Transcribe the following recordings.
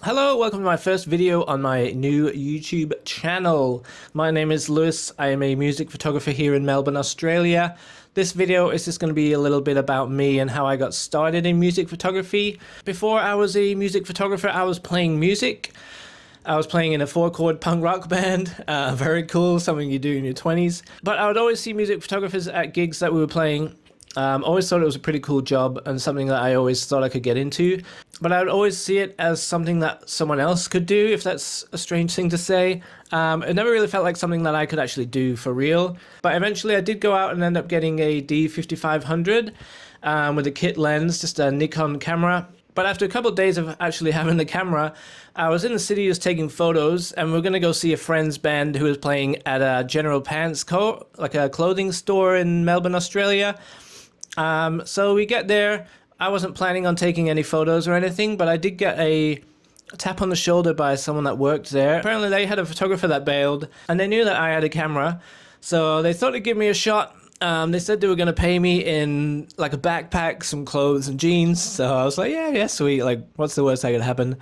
Hello, welcome to my first video on my new YouTube channel. My name is Lewis. I am a music photographer here in Melbourne, Australia. This video is just going to be a little bit about me and how I got started in music photography. Before I was a music photographer, I was playing music. I was playing in a 4-chord punk rock band. Very cool, something you do in your 20s. But I would always see music photographers at gigs that we were playing. Always thought it was a pretty cool job and something that I always thought I could get into. But I would always see it as something that someone else could do, if that's a strange thing to say. It never really felt like something that I could actually do for real. But eventually I did go out and end up getting a D5500 with a kit lens, just a Nikon camera. But after a couple of days of actually having the camera, I was in the city just taking photos, and we were going to go see a friend's band who was playing at a General Pants like a clothing store in Melbourne, Australia. So we get there. I wasn't planning on taking any photos or anything, but I did get a tap on the shoulder by someone that worked there. Apparently they had a photographer that bailed, and they knew that I had a camera, so they thought they'd give me a shot. They said they were going to pay me in like a backpack, some clothes and jeans, so I was like, yeah, sweet, like what's the worst that could happen?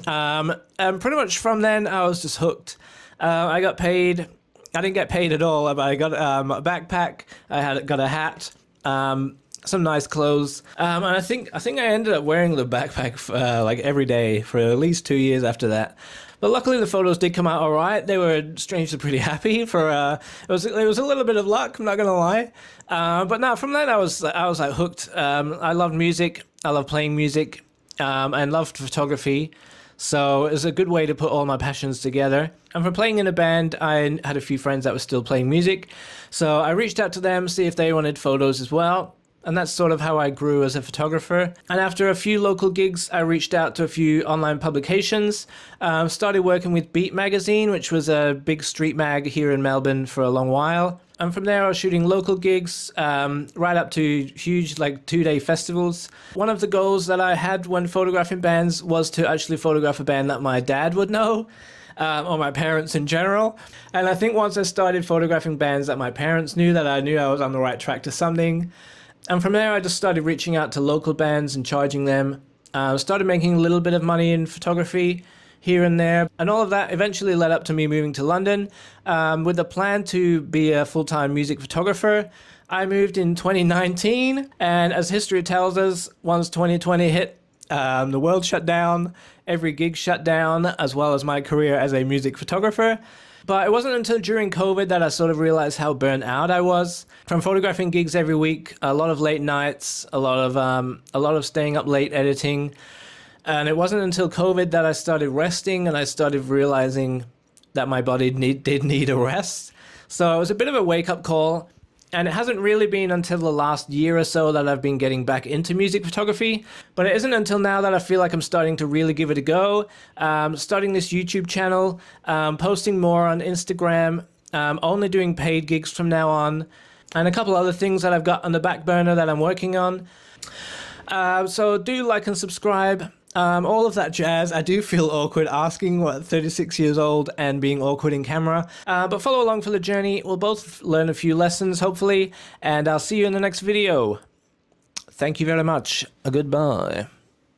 And pretty much from then I was just hooked. I got paid. I didn't get paid at all, but I got a backpack, got a hat, some nice clothes, and I think I ended up wearing the backpack like every day for at least 2 years after that. But luckily the photos did come out all right. They were strangely pretty happy. For it was a little bit of luck, I'm not gonna lie. But no, from then I was like hooked. I loved music. I loved playing music, and loved photography. So it was a good way to put all my passions together. And for playing in a band, I had a few friends that were still playing music. So I reached out to them, see if they wanted photos as well. And that's sort of how I grew as a photographer. And after a few local gigs, I reached out to a few online publications. Started working with Beat Magazine, which was a big street mag here in Melbourne for a long while. And from there I was shooting local gigs, right up to huge like 2-day festivals. One of the goals that I had when photographing bands was to actually photograph a band that my dad would know, or my parents in general. And I think once I started photographing bands that my parents knew, that I knew I was on the right track to something. And from there I just started reaching out to local bands and charging them. Started making a little bit of money in photography here and there, and all of that eventually led up to me moving to London with a plan to be a full-time music photographer. I moved in 2019, and as history tells us, once 2020 hit, the world shut down, every gig shut down, as well as my career as a music photographer. But it wasn't until during COVID that I sort of realized how burnt out I was from photographing gigs every week, a lot of late nights, a lot of staying up late editing. And it wasn't until COVID that I started resting, and I started realizing that my body did need a rest. So it was a bit of a wake-up call. And it hasn't really been until the last year or so that I've been getting back into music photography. But it isn't until now that I feel like I'm starting to really give it a go. Starting this YouTube channel, posting more on Instagram, only doing paid gigs from now on, and a couple other things that I've got on the back burner that I'm working on. So do like and subscribe. All of that jazz. I do feel awkward asking, 36 years old and being awkward in camera. But follow along for the journey. We'll both learn a few lessons, hopefully, and I'll see you in the next video. Thank you very much. Goodbye.